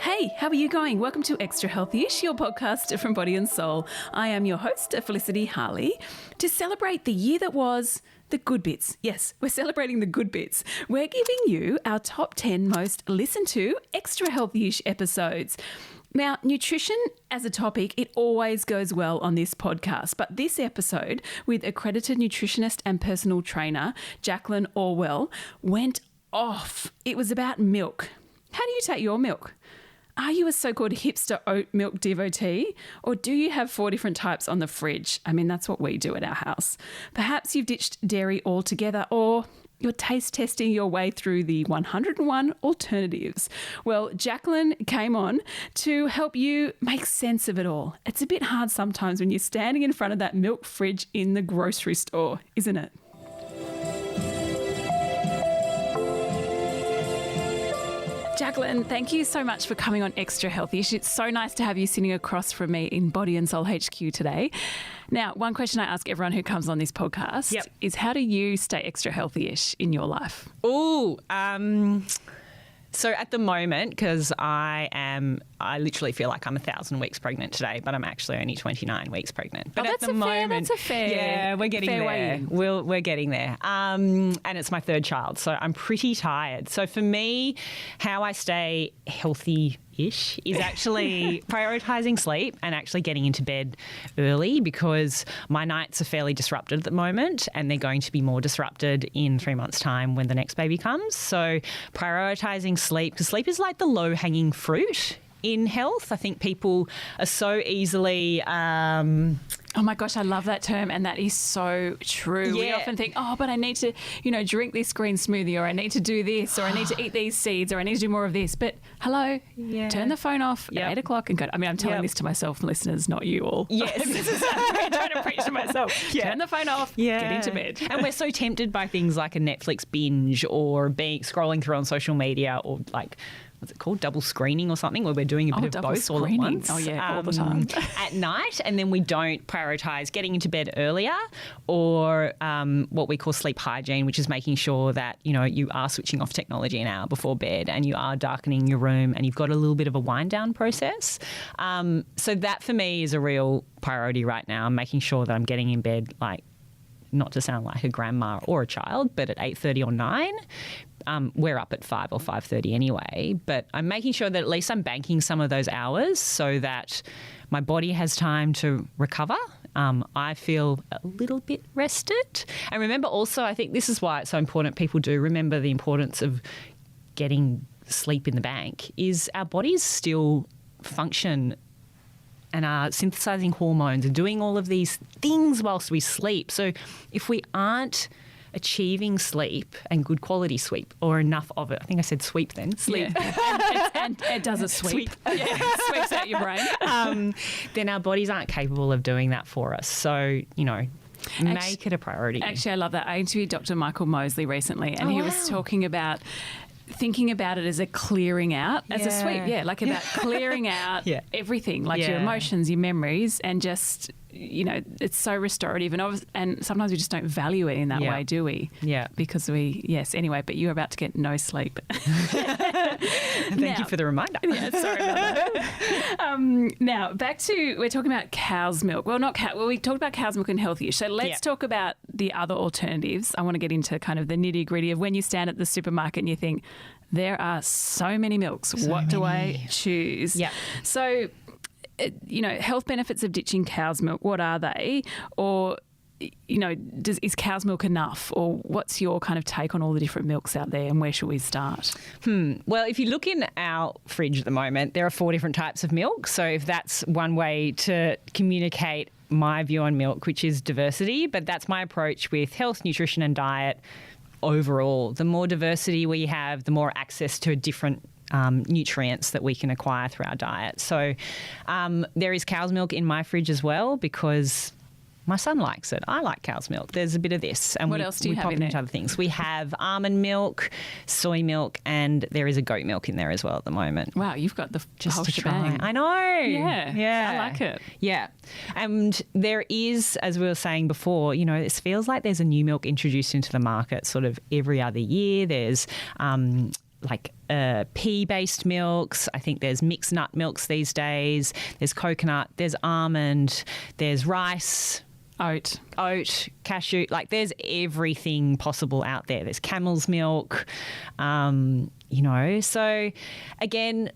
Hey, how are you going? Welcome to Extra Healthy-ish, your podcast from Body and Soul. I am your host, Felicity Harley. To celebrate the year that was, the good bits. Yes, we're celebrating the good bits. We're giving you our top 10 most listened to Extra Healthy-ish episodes. Now, nutrition as a topic, it always goes well on this podcast. But this episode with accredited nutritionist and personal trainer, Jacqueline Orwell, went off. It was about milk. How do you take your milk? Are you a so-called hipster oat milk devotee, or do you have 4 different types on the fridge? I mean, that's what we do at our house. Perhaps you've ditched dairy altogether, or you're taste testing your way through the 101 alternatives. Well, Jacqueline came on to help you make sense of it all. It's a bit hard sometimes when you're standing in front of that milk fridge in the grocery store, isn't it? Jacqueline, thank you so much for coming on Extra Healthy-ish. It's so nice to have you sitting across from me in Body and Soul HQ today. Now, one question I ask everyone who comes on this podcast is, how do you stay extra healthy-ish in your life? So at the moment, because I literally feel like I'm 1,000 weeks pregnant today, but I'm actually only 29 weeks pregnant. But that's a fair. Yeah, we're getting there. We're getting there. And it's my 3rd child, so I'm pretty tired. So for me, how I stay healthy-ish is actually prioritising sleep and actually getting into bed early, because my nights are fairly disrupted at the moment, and they're going to be more disrupted in 3 months' time when the next baby comes. So prioritising sleep, because sleep is like the low-hanging fruit in health. I think people are so easily... Oh my gosh, I love that term, and that is so true. Yeah. We often think, but I need to, drink this green smoothie, or I need to do this, or I need to eat these seeds, or I need to do more of this. But hello, turn the phone off at 8 o'clock and go. I mean, I'm telling this to myself, listeners, not you all. Yes. This is I'm trying to preach to myself. Turn the phone off, get into bed. And we're so tempted by things like a Netflix binge, or scrolling through on social media, or like, what's it called, double screening or something, where we're doing a bit of both all at once. Oh, yeah, all the time. At night, and then we don't prioritise getting into bed earlier, or what we call sleep hygiene, which is making sure that, you are switching off technology an hour before bed, and you are darkening your room, and you've got a little bit of a wind-down process. So that, for me, is a real priority right now. I'm making sure that I'm getting in bed, like, not to sound like a grandma or a child, but at 8:30 or 9. We're up at 5 or 5:30 anyway, but I'm making sure that at least I'm banking some of those hours so that my body has time to recover. I feel a little bit rested. And remember also, I think this is why it's so important, people do remember the importance of getting sleep in the bank, is our bodies still function and are synthesizing hormones and doing all of these things whilst we sleep. So if we aren't achieving sleep and good quality sleep, or enough of it, I think I said sweep then, sleep. Yeah. and it does a sweep. Yeah, it sweeps out your brain. Then our bodies aren't capable of doing that for us. So, make it a priority. Actually, I love that. I interviewed Dr. Michael Mosley recently, and he was talking about thinking about it as a clearing out, as a sweep, like about clearing out everything, like your emotions, your memories, and just, it's so restorative. And sometimes we just don't value it in that way, do we? Yeah. Because anyway, but you're about to get no sleep. Thank you for the reminder. Yeah, sorry about that. Now, back to, we're talking about cow's milk. Well, we talked about cow's milk and healthy-ish. So let's talk about the other alternatives. I want to get into kind of the nitty-gritty of when you stand at the supermarket and you think, there are so many milks. What do I choose? Yeah. So, health benefits of ditching cow's milk, what are they? Or, is cow's milk enough? Or what's your kind of take on all the different milks out there, and where should we start? Well, if you look in our fridge at the moment, there are 4 different types of milk. So if that's one way to communicate my view on milk, which is diversity, but that's my approach with health, nutrition and diet overall. The more diversity we have, the more access to different nutrients that we can acquire through our diet. So there is cow's milk in my fridge as well, because my son likes it. I like cow's milk. There's a bit of this. And what else do you have pop in into there? other things. We have almond milk, soy milk, and there is a goat milk in there as well at the moment. Wow, you've got the Just whole to shebang. try. I know. Yeah. I like it. Yeah. And there is, as we were saying before, it feels like there's a new milk introduced into the market sort of every other year. There's like pea-based milks. I think there's mixed nut milks these days. There's coconut, there's almond, there's rice, Oat, cashew. Like there's everything possible out there. There's camel's milk, So again,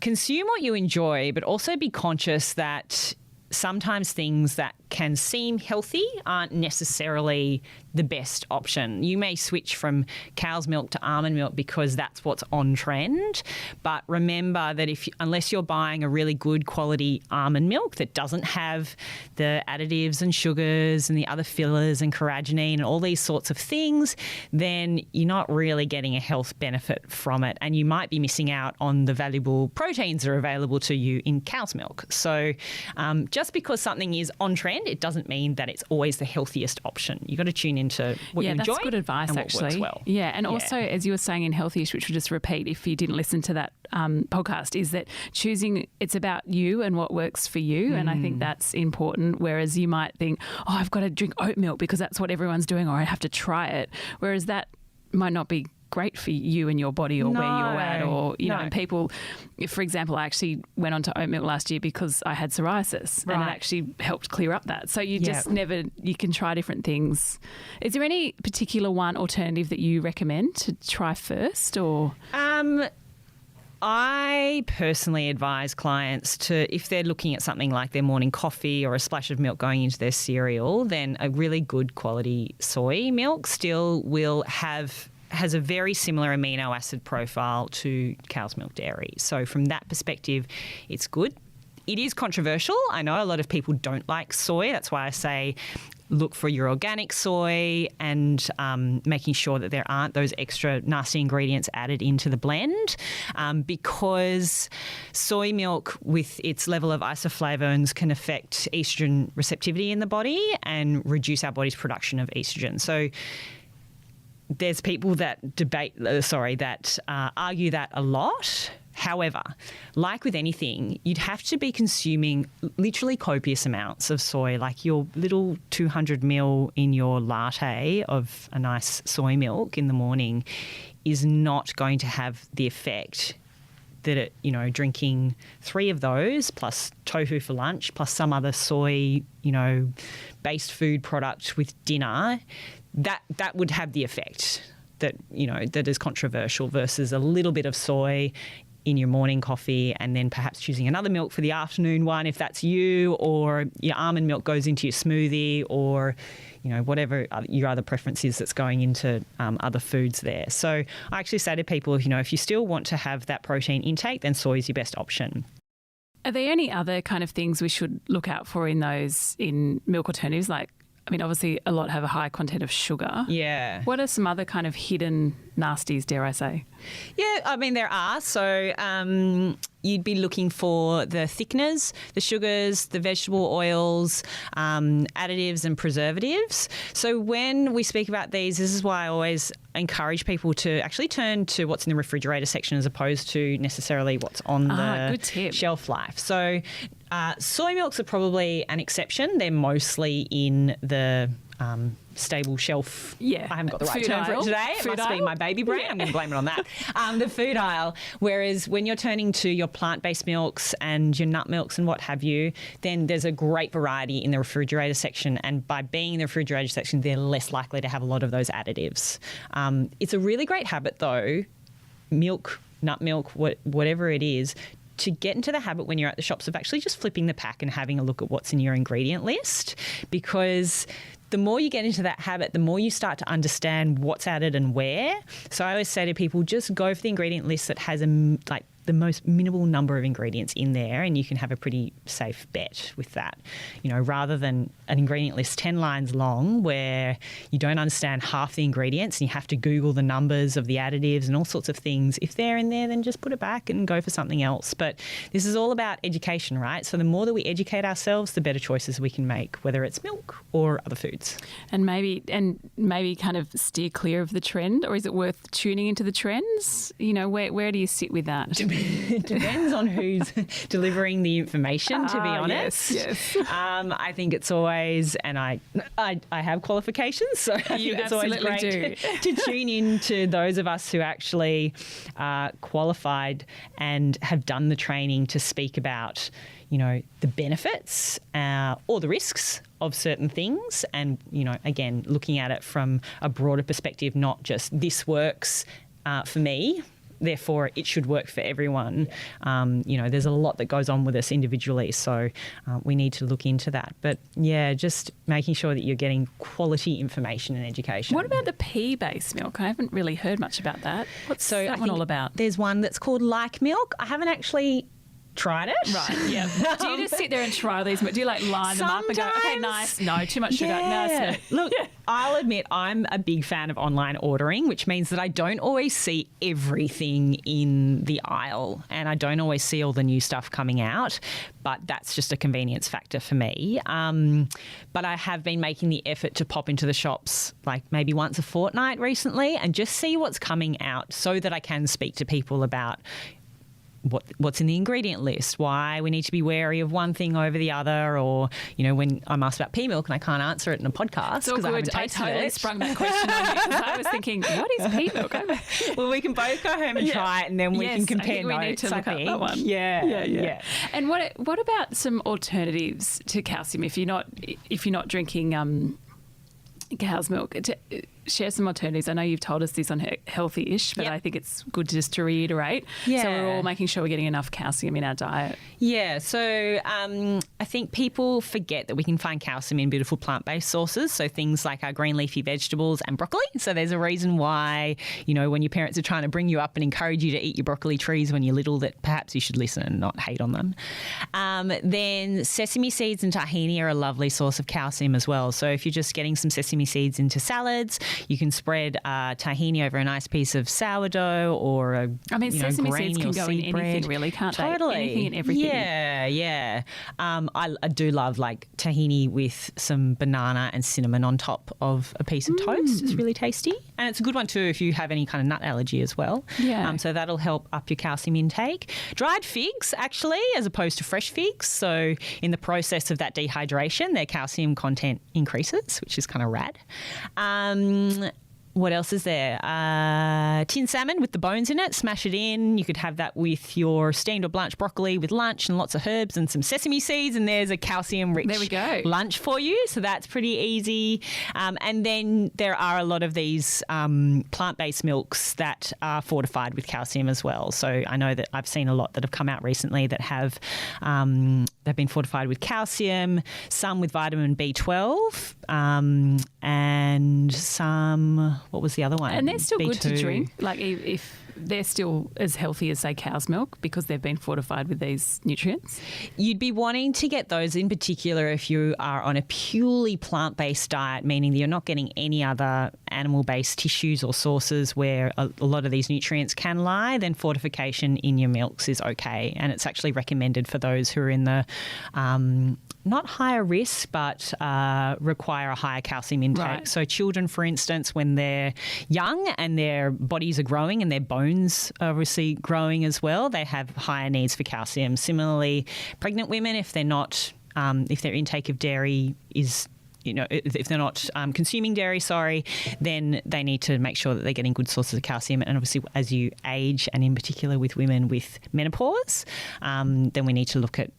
consume what you enjoy, but also be conscious that sometimes things that can seem healthy aren't necessarily the best option. You may switch from cow's milk to almond milk because that's what's on trend. But remember that unless you're buying a really good quality almond milk that doesn't have the additives and sugars and the other fillers and carrageenan and all these sorts of things, then you're not really getting a health benefit from it. And you might be missing out on the valuable proteins that are available to you in cow's milk. So just because something is on trend, it doesn't mean that it's always the healthiest option. You've got to tune into what you enjoy. Yeah, that's good advice, and actually. what works well. Yeah, and also, as you were saying in Healthyish, which we'll just repeat if you didn't listen to that podcast, is that it's about you and what works for you. And I think that's important. Whereas you might think, I've got to drink oat milk because that's what everyone's doing, or I have to try it. Whereas that might not be great for you and your body or where you're at, or you know, people. For example, I actually went on to oat milk last year because I had psoriasis, and it actually helped clear up that. So you just you can try different things. Is there any particular one alternative that you recommend to try first, or? I personally advise clients to, if they're looking at something like their morning coffee or a splash of milk going into their cereal, then a really good quality soy milk still has a very similar amino acid profile to cow's milk dairy. So from that perspective, it's good. It is controversial. I know a lot of people don't like soy. That's why I say look for your organic soy and making sure that there aren't those extra nasty ingredients added into the blend, because soy milk with its level of isoflavones can affect estrogen receptivity in the body and reduce our body's production of estrogen. So there's people that argue that a lot. However, like with anything, you'd have to be consuming literally copious amounts of soy, like your little 200 ml in your latte of a nice soy milk in the morning is not going to have the effect that drinking 3 of those plus tofu for lunch plus some other soy, based food product with dinner, that would have the effect that is controversial versus a little bit of soy in your morning coffee and then perhaps choosing another milk for the afternoon one if that's you, or your almond milk goes into your smoothie, or whatever your other preference is that's going into other foods there. So I actually say to people, if you still want to have that protein intake, then soy is your best option. Are there any other kind of things we should look out for in milk alternatives? Like, I mean, obviously a lot have a high content of sugar. Yeah. What are some other kind of hidden nasties, dare I say? Yeah, I mean, there are. So you'd be looking for the thickeners, the sugars, the vegetable oils, additives and preservatives. So when we speak about these, this is why I always encourage people to actually turn to what's in the refrigerator section as opposed to necessarily what's on the shelf life. So soy milks are probably an exception. They're mostly in the stable shelf. Yeah. I haven't got the right term for it today. It must be my baby brain. I'm going to blame it on that. The food aisle. Whereas when you're turning to your plant-based milks and your nut milks and what have you, then there's a great variety in the refrigerator section. And by being in the refrigerator section, they're less likely to have a lot of those additives. It's a really great habit, though, milk, nut milk, whatever it is, to get into the habit when you're at the shops of actually just flipping the pack and having a look at what's in your ingredient list, because the more you get into that habit, the more you start to understand what's added and where. So I always say to people, just go for the ingredient list that has the most minimal number of ingredients in there, and you can have a pretty safe bet with that, rather than an ingredient list 10 lines long where you don't understand half the ingredients and you have to Google the numbers of the additives and all sorts of things. If they're in there, then just put it back and go for something else. But this is all about education, right? So the more that we educate ourselves, the better choices we can make, whether it's milk or other foods. And maybe kind of steer clear of the trend, or is it worth tuning into the trends? Where do you sit with that? It depends on who's delivering the information, to be honest. Yes. I think it's always, and I have qualifications, so I think it's always great to tune in to those of us who actually are qualified and have done the training to speak about, you know, the benefits or the risks of certain things, and, you know, again, looking at it from a broader perspective, not just this works for me, therefore it should work for everyone. You know, there's a lot that goes on with us individually, so we need to look into that. But yeah, just making sure that you're getting quality information and education. What about the pea-based milk? I haven't really heard much about that. What's that one all about? There's one that's called Like Milk. I haven't actually tried it. Right, yeah. Do you just sit there and try these? Do you like line them up and go, okay, nice, no, too much sugar, no. Look, I'll admit I'm a big fan of online ordering, which means that I don't always see everything in the aisle and I don't always see all the new stuff coming out, but that's just a convenience factor for me. But I have been making the effort to pop into the shops like maybe once a fortnight recently and just see what's coming out so that I can speak to people about what's in the ingredient list, why we need to be wary of one thing over the other, or, you know, when I'm asked about pea milk and I can't answer it in a podcast because I haven't tasted I totally it. sprung that question on you because I was thinking, what is pea milk? Well, we can both go home and try it and then we can compare notes. We need to look up that one. Yeah. And what about some alternatives to calcium if you're not drinking cow's milk? Share some alternatives. I know you've told us this on Healthy-ish, but I think it's good just to reiterate. Yeah. So we're all making sure we're getting enough calcium in our diet. Yeah. So I think people forget that we can find calcium in beautiful plant-based sources. So things like our green leafy vegetables and broccoli. So there's a reason why, you know, when your parents are trying to bring you up and encourage you to eat your broccoli trees when you're little, that perhaps you should listen and not hate on them. Then sesame seeds and tahini are a lovely source of calcium as well. So if you're just getting some sesame seeds into salads, you can spread tahini over a nice piece of sourdough or sesame seeds can go in anything, really, can't they? Anything and everything. Yeah. I do love like tahini with some banana and cinnamon on top of a piece of toast. It's really tasty. And it's a good one too if you have any kind of nut allergy as well. Yeah. So that'll help up your calcium intake. Dried figs, actually, as opposed to fresh figs. So in the process of that dehydration, their calcium content increases, which is kind of rad. What else is there? Tin salmon with the bones in it. Smash it in. You could have that with your steamed or blanched broccoli with lunch and lots of herbs and some sesame seeds, and there's a calcium-rich lunch for you. So that's pretty easy. And then there are a lot of these plant-based milks that are fortified with calcium as well. So I know that I've seen a lot that have come out recently that have they've been fortified with calcium, some with vitamin B12, and some. What was the other one? And they're still B2. good to drink, like if they're still as healthy as, say, cow's milk because they've been fortified with these nutrients? You'd be wanting to get those in particular if you are on a purely plant-based diet, meaning that you're not getting any other animal-based tissues or sources where a lot of these nutrients can lie, then fortification in your milks is okay. And it's actually recommended for those who are in the not higher risk, but require a higher calcium intake. Right. So children, for instance, when they're young and their bodies are growing and their bones are obviously growing as well, they have higher needs for calcium. Similarly, pregnant women, if they're not, if their intake of dairy is, you know, if they're not consuming dairy, then they need to make sure that they're getting good sources of calcium. And obviously, as you age, and in particular with women with menopause, then we need to look at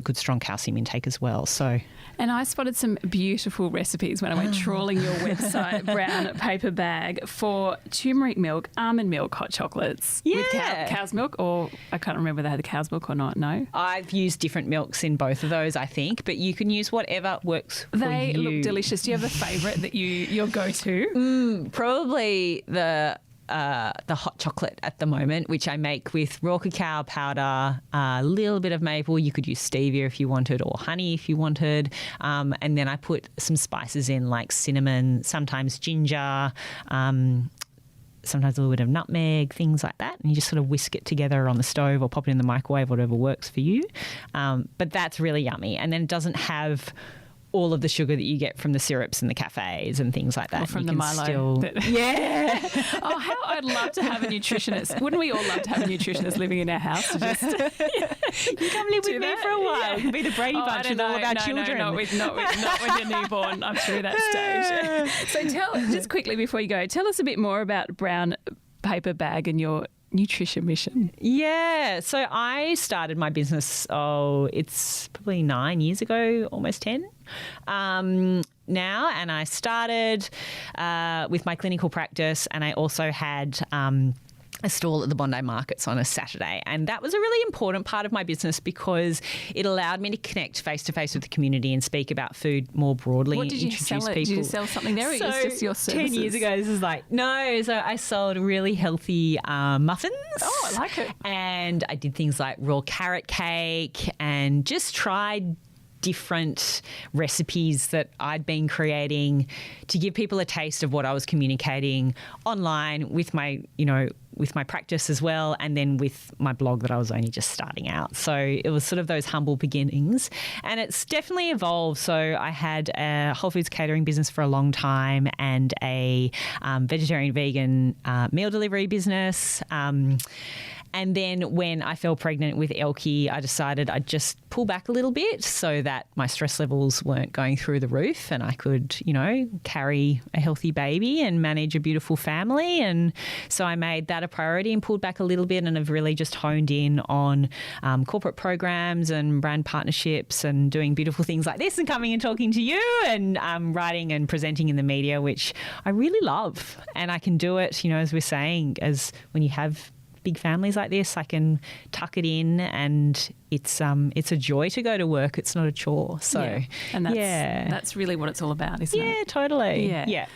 good, strong calcium intake as well. So, and I spotted some beautiful recipes when I went trawling your website, brown paper bag, for turmeric milk, almond milk, hot chocolates with cow's milk, or I can't remember whether they had the cow's milk or not. No, I've used different milks in both of those, I think, but you can use whatever works for you. They look delicious. Do you have a favourite that your go-to? Probably the hot chocolate at the moment, which I make with raw cacao powder, a little bit of maple. You could use stevia if you wanted, or honey if you wanted. And then I put some spices in like cinnamon, sometimes ginger, sometimes a little bit of nutmeg, things like that. And you just sort of whisk it together on the stove or pop it in the microwave, whatever works for you. But that's really yummy. And then it doesn't have all of the sugar that you get from the syrups and the cafes and things like that. Or from you the can Milo. Yeah. Oh, how I'd love to have a nutritionist. Wouldn't we all love to have a nutritionist living in our house to just You come live with me for a while. You can be the Brady Bunch with all of our children. Not when you're newborn. I'm through that stage. So just quickly before you go, tell us a bit more about Brown Paper Bag and your nutrition mission. Yeah. So I started my business, it's probably 9 years ago, almost 10 now. And I started with my clinical practice, and I also had a stall at the Bondi Markets on a Saturday. And that was a really important part of my business because it allowed me to connect face-to-face with the community and speak about food more broadly. What did you sell? Did you sell something there, or so it's just your services? 10 years ago, this is so I sold really healthy muffins. Oh, I like it. And I did things like raw carrot cake and just tried different recipes that I'd been creating to give people a taste of what I was communicating online with my practice as well, and then with my blog that I was only just starting out. So it was sort of those humble beginnings, and it's definitely evolved. So I had a Whole Foods catering business for a long time and a vegetarian vegan meal delivery business. And then when I fell pregnant with Elkie, I decided I'd just pull back a little bit so that my stress levels weren't going through the roof and I could, carry a healthy baby and manage a beautiful family. And so I made that a priority and pulled back a little bit, and have really just honed in on corporate programs and brand partnerships and doing beautiful things like this and coming and talking to you and writing and presenting in the media, which I really love. And I can do it, as we're saying, as when you have big families like this, I can tuck it in, and it's a joy to go to work. It's not a chore. So and that's really what it's all about, isn't it? Yeah, totally. Yeah.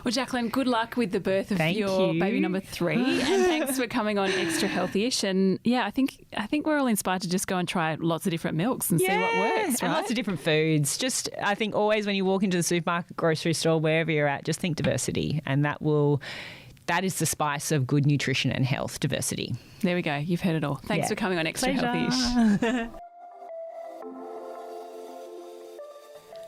Well, Jacqueline, good luck with the birth of your baby number 3, and thanks for coming on Extra Healthy-ish. And I think we're all inspired to just go and try lots of different milks and see what works, right? And lots of different foods. Just, I think always when you walk into the supermarket, grocery store, wherever you're at, just think diversity, and that is the spice of good nutrition and health, diversity. There we go. You've heard it all. Thanks for coming on Extra Healthy-ish.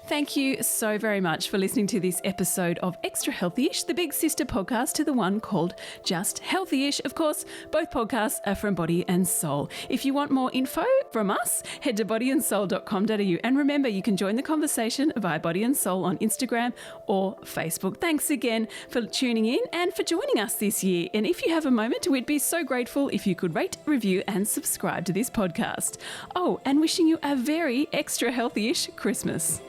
Thank you so very much for listening to this episode of Extra Healthy-ish, the big sister podcast to the one called Just Healthy-ish. Of course, both podcasts are from Body and Soul. If you want more info from us, head to bodyandsoul.com.au. And remember, you can join the conversation via Body and Soul on Instagram or Facebook. Thanks again for tuning in and for joining us this year. And if you have a moment, we'd be so grateful if you could rate, review and subscribe to this podcast. Oh, and wishing you a very extra healthy-ish Christmas.